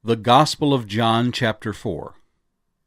The Gospel of John, chapter 4.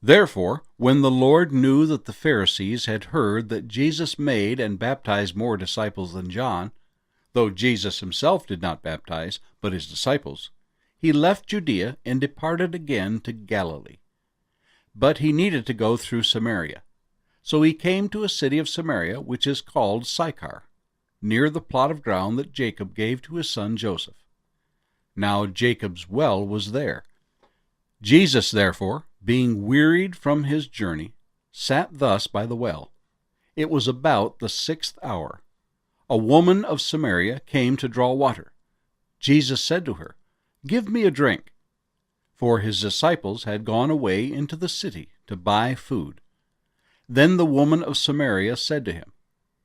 Therefore, when the Lord knew that the Pharisees had heard that Jesus made and baptized more disciples than John, though Jesus himself did not baptize, but his disciples, he left Judea and departed again to Galilee. But he needed to go through Samaria. So he came to a city of Samaria, which is called Sychar, near the plot of ground that Jacob gave to his son Joseph. Now Jacob's well was there. Jesus, therefore, being wearied from his journey, sat thus by the well. It was about the 6th hour. A woman of Samaria came to draw water. Jesus said to her, "Give me a drink." For his disciples had gone away into the city to buy food. Then the woman of Samaria said to him,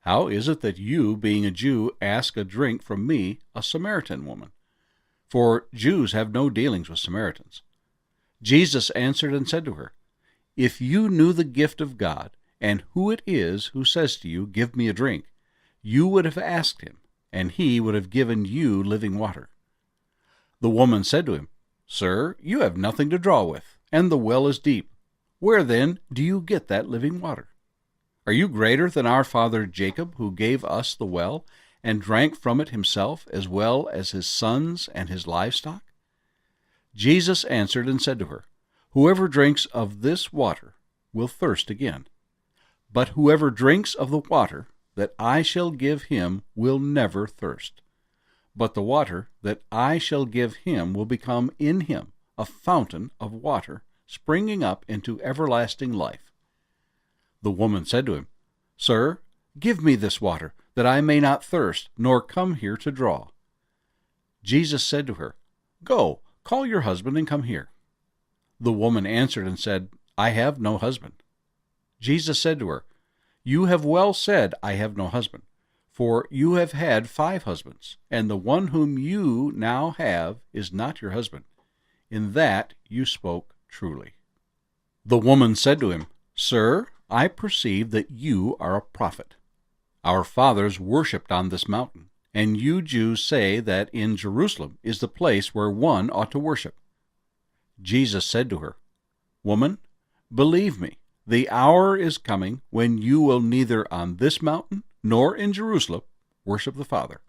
"How is it that you, being a Jew, ask a drink from me, a Samaritan woman? For Jews have no dealings with Samaritans." Jesus answered and said to her, "If you knew the gift of God, and who it is who says to you, 'Give me a drink,' you would have asked him, and he would have given you living water." The woman said to him, "Sir, you have nothing to draw with, and the well is deep. Where then do you get that living water? Are you greater than our father Jacob, who gave us the well, and drank from it himself, as well as his sons and his livestock?" Jesus answered and said to her, "Whoever drinks of this water will thirst again. But whoever drinks of the water that I shall give him will never thirst. But the water that I shall give him will become in him a fountain of water, springing up into everlasting life." The woman said to him, "Sir, give me this water, that I may not thirst, nor come here to draw." Jesus said to her, "Go, call your husband and come here." The woman answered and said, "I have no husband." Jesus said to her, "You have well said, 'I have no husband,' for you have had 5 husbands, and the one whom you now have is not your husband. In that you spoke truly." The woman said to him, "Sir, I perceive that you are a prophet. Our fathers worshipped on this mountain, and you Jews say that in Jerusalem is the place where one ought to worship." Jesus said to her, "Woman, believe me, the hour is coming when you will neither on this mountain nor in Jerusalem worship the Father.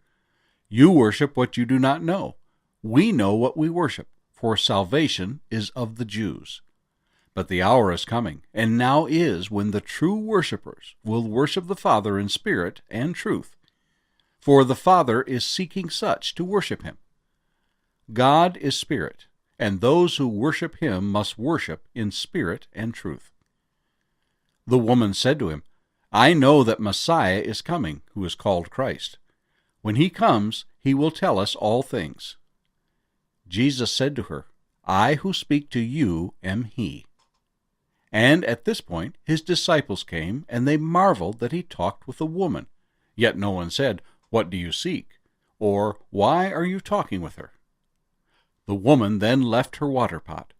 You worship what you do not know. We know what we worship, for salvation is of the Jews. But the hour is coming, and now is, when the true worshippers will worship the Father in spirit and truth. For the Father is seeking such to worship him. God is spirit, and those who worship him must worship in spirit and truth." The woman said to him, "I know that Messiah is coming, who is called Christ. When he comes, he will tell us all things." Jesus said to her, "I who speak to you am he." And at this point his disciples came, and they marveled that he talked with a woman. Yet no one said, "What do you seek?" or "Why are you talking with her?" The woman then left her water pot,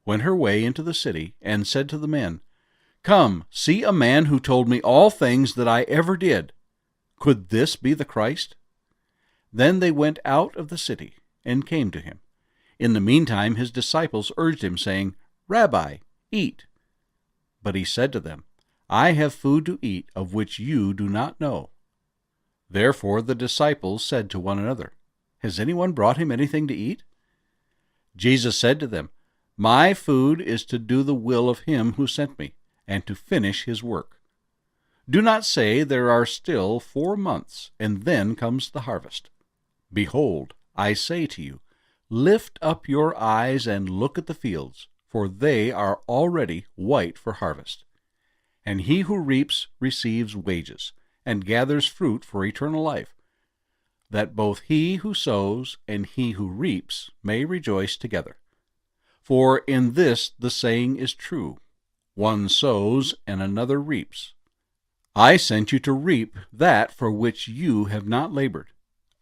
went her way into the city, and said to the men, "Come, see a man who told me all things that I ever did. Could this be the Christ?" Then they went out of the city and came to him. In the meantime his disciples urged him, saying, "Rabbi, eat." But he said to them, "I have food to eat of which you do not know." Therefore the disciples said to one another, "Has anyone brought him anything to eat?" Jesus said to them, "My food is to do the will of him who sent me, and to finish his work. Do not say, 'There are still 4 months, and then comes the harvest.' Behold, I say to you, lift up your eyes and look at the fields, for they are already white for harvest. And he who reaps receives wages, and gathers fruit for eternal life, that both he who sows and he who reaps may rejoice together. For in this the saying is true, 'One sows and another reaps.' I sent you to reap that for which you have not labored.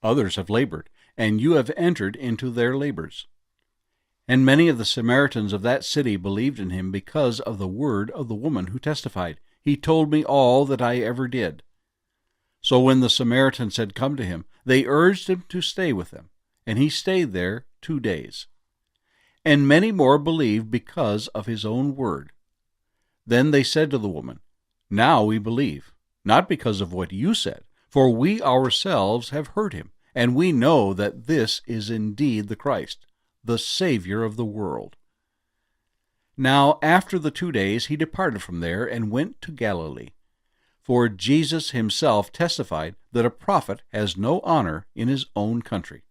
Others have labored, and you have entered into their labors." And many of the Samaritans of that city believed in him because of the word of the woman who testified, "He told me all that I ever did." So when the Samaritans had come to him, they urged him to stay with them, and he stayed there 2 days. and many more believed because of his own word. Then they said to the woman, "Now we believe, not because of what you said, for we ourselves have heard him, and we know that this is indeed the Christ, the Savior of the world." Now after the 2 days he departed from there and went to Galilee. For Jesus himself testified that a prophet has no honor in his own country.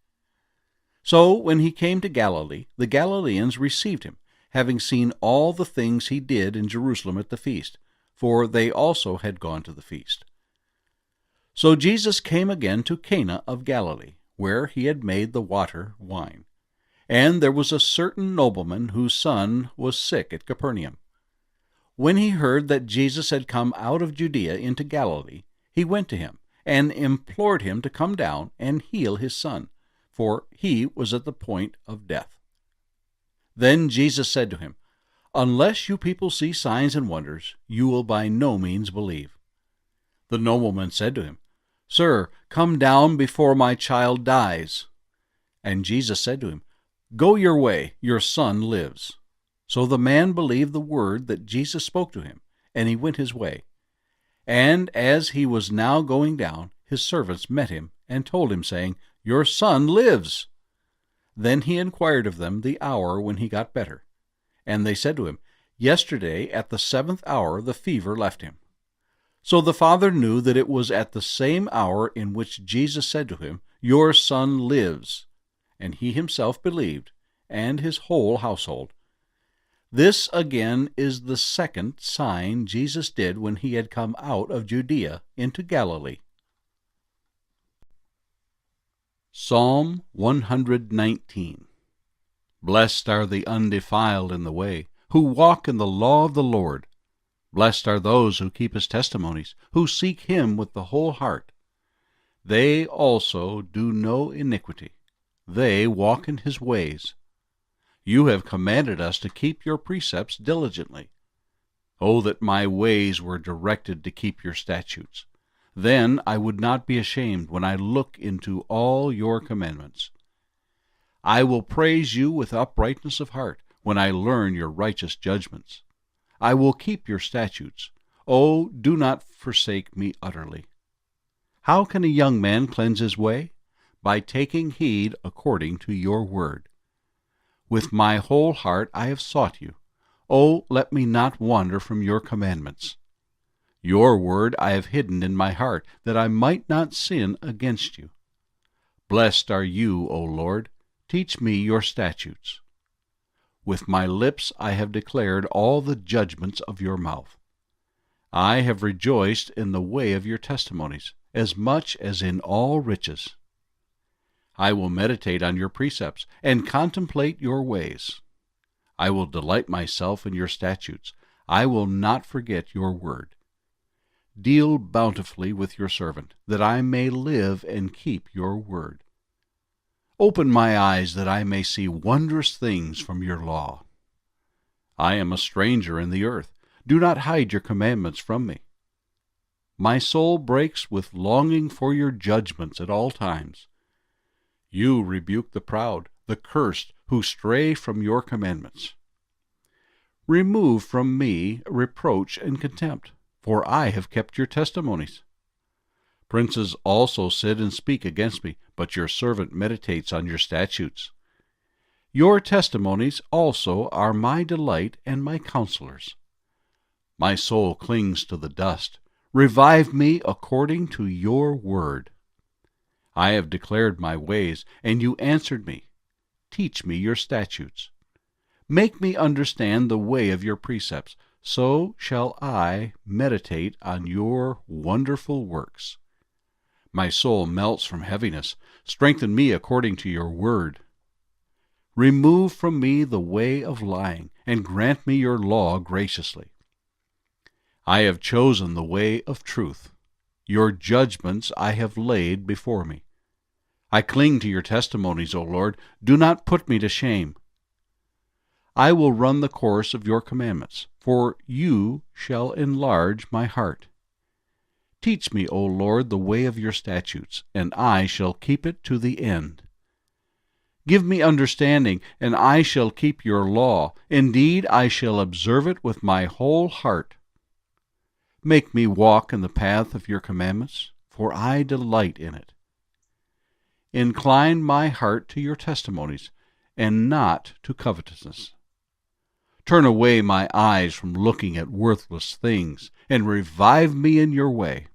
So when he came to Galilee, the Galileans received him, having seen all the things he did in Jerusalem at the feast, for they also had gone to the feast. So Jesus came again to Cana of Galilee, where he had made the water wine. And there was a certain nobleman whose son was sick at Capernaum. When he heard that Jesus had come out of Judea into Galilee, he went to him, and implored him to come down and heal his son, for he was at the point of death. Then Jesus said to him, "Unless you people see signs and wonders, you will by no means believe." The nobleman said to him, "Sir, come down before my child dies." And Jesus said to him, "Go your way, your son lives." So the man believed the word that Jesus spoke to him, and he went his way. And as he was now going down, his servants met him and told him, saying, "Your son lives." Then he inquired of them the hour when he got better. And they said to him, "Yesterday at the 7th hour the fever left him." So the father knew that it was at the same hour in which Jesus said to him, "Your son lives." And he himself believed, and his whole household. This again is the second sign Jesus did when he had come out of Judea into Galilee. Psalm 119. Blessed are the undefiled in the way, who walk in the law of the Lord. Blessed are those who keep his testimonies, who seek him with the whole heart. They also do no iniquity. They walk in his ways. You have commanded us to keep your precepts diligently. Oh, that my ways were directed to keep your statutes. Then I would not be ashamed when I look into all your commandments. I will praise you with uprightness of heart when I learn your righteous judgments. I will keep your statutes. Oh, do not forsake me utterly. How can a young man cleanse his way? By taking heed according to your word. With my whole heart I have sought you. Oh, let me not wander from your commandments. Your word I have hidden in my heart, that I might not sin against you. Blessed are you, O Lord. Teach me your statutes. With my lips I have declared all the judgments of your mouth. I have rejoiced in the way of your testimonies, as much as in all riches. I will meditate on your precepts and contemplate your ways. I will delight myself in your statutes. I will not forget your word. Deal bountifully with your servant, that I may live and keep your word. Open my eyes that I may see wondrous things from your law. I am a stranger in the earth. Do not hide your commandments from me. My soul breaks with longing for your judgments at all times. You rebuke the proud, the cursed, who stray from your commandments. Remove from me reproach and contempt, for I have kept your testimonies. Princes also sit and speak against me, but your servant meditates on your statutes. Your testimonies also are my delight and my counselors. My soul clings to the dust. Revive me according to your word. I have declared my ways, and you answered me. Teach me your statutes. Make me understand the way of your precepts, so shall I meditate on your wonderful works. My soul melts from heaviness. Strengthen me according to your word. Remove from me the way of lying, and grant me your law graciously. I have chosen the way of truth. Your judgments I have laid before me. I cling to your testimonies, O Lord. Do not put me to shame. I will run the course of your commandments, for you shall enlarge my heart. Teach me, O Lord, the way of your statutes, and I shall keep it to the end. Give me understanding, and I shall keep your law. Indeed, I shall observe it with my whole heart. Make me walk in the path of your commandments, for I delight in it. Incline my heart to your testimonies, and not to covetousness. Turn away my eyes from looking at worthless things, and revive me in your way.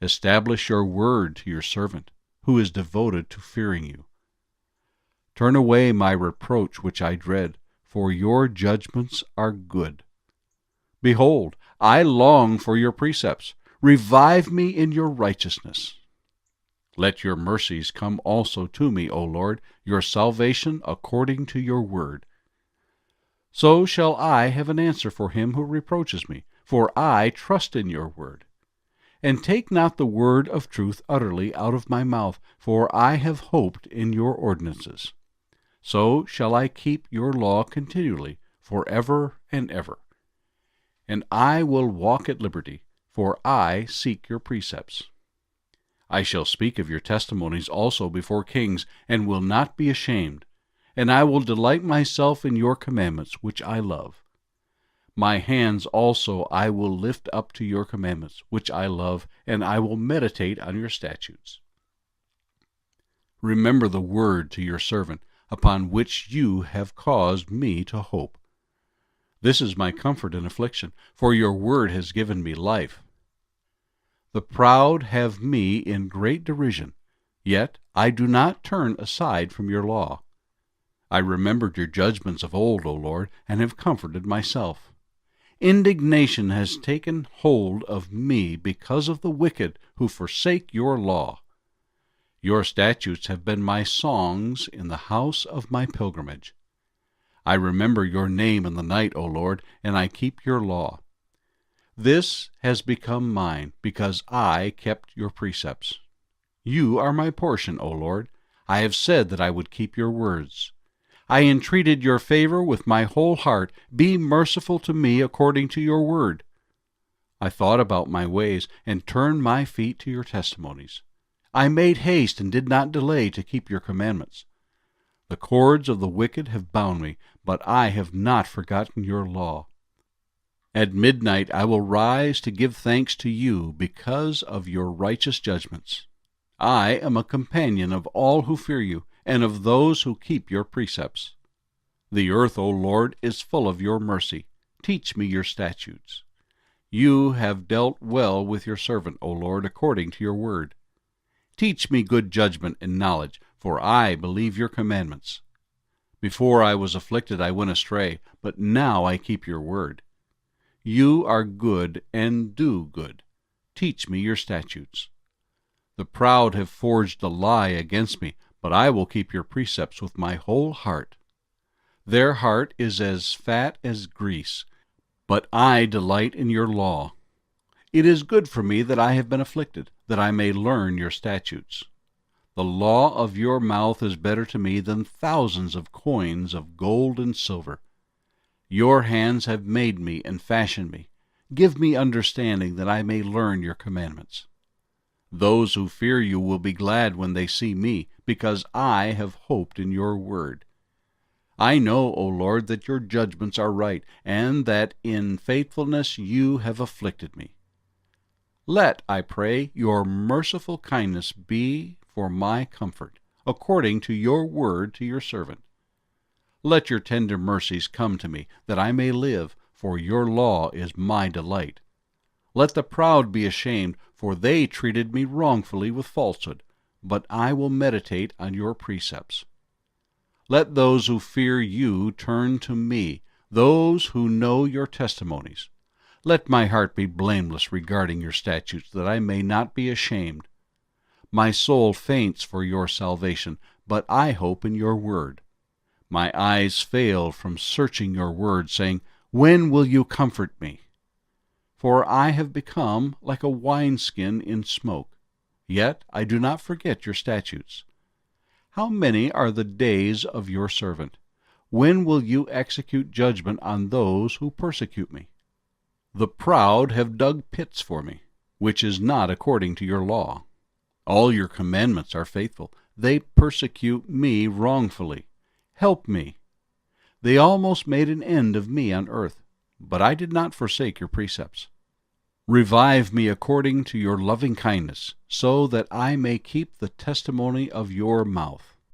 Establish your word to your servant, who is devoted to fearing you. Turn away my reproach which I dread, for your judgments are good. Behold, I long for your precepts. Revive me in your righteousness. Let your mercies come also to me, O Lord, your salvation according to your word. So shall I have an answer for him who reproaches me, for I trust in your word. And take not the word of truth utterly out of my mouth, for I have hoped in your ordinances. So shall I keep your law continually, forever and ever. And I will walk at liberty, for I seek your precepts. I shall speak of your testimonies also before kings, and will not be ashamed. And I will delight myself in your commandments, which I love. My hands also I will lift up to your commandments, which I love, and I will meditate on your statutes. Remember the word to your servant, upon which you have caused me to hope. This is my comfort in affliction, for your word has given me life. The proud have me in great derision, yet I do not turn aside from your law. I remembered your judgments of old, O Lord, and have comforted myself. Indignation has taken hold of me because of the wicked who forsake your law. Your statutes have been my songs in the house of my pilgrimage. I remember your name in the night, O Lord, and I keep your law. This has become mine, because I kept your precepts. You are my portion, O Lord. I have said that I would keep your words. I entreated your favor with my whole heart. Be merciful to me according to your word. I thought about my ways, and turned my feet to your testimonies. I made haste and did not delay to keep your commandments. The cords of the wicked have bound me, but I have not forgotten your law. At midnight I will rise to give thanks to you because of your righteous judgments. I am a companion of all who fear you, and of those who keep your precepts. The earth, O Lord, is full of your mercy. Teach me your statutes. You have dealt well with your servant, O Lord, according to your word. Teach me good judgment and knowledge, for I believe your commandments. Before I was afflicted I went astray, but now I keep your word. You are good and do good. Teach me your statutes. The proud have forged a lie against me, but I will keep your precepts with my whole heart. Their heart is as fat as grease, but I delight in your law. It is good for me that I have been afflicted, that I may learn your statutes. The law of your mouth is better to me than thousands of coins of gold and silver. Your hands have made me and fashioned me. Give me understanding that I may learn your commandments. Those who fear you will be glad when they see me, because I have hoped in your word. I know, O Lord, that your judgments are right, and that in faithfulness you have afflicted me. Let, I pray, your merciful kindness be for my comfort, according to your word to your servant. Let your tender mercies come to me, that I may live, for your law is my delight. Let the proud be ashamed, for they treated me wrongfully with falsehood, but I will meditate on your precepts. Let those who fear you turn to me, those who know your testimonies. Let my heart be blameless regarding your statutes, that I may not be ashamed. My soul faints for your salvation, but I hope in your word. My eyes fail from searching your word, saying, when will you comfort me? For I have become like a wineskin in smoke, yet I do not forget your statutes. How many are the days of your servant? When will you execute judgment on those who persecute me? The proud have dug pits for me, which is not according to your law. All your commandments are faithful. they persecute me wrongfully. Help me. They almost made an end of me on earth, but I did not forsake your precepts. Revive me according to your loving kindness, so that I may keep the testimony of your mouth.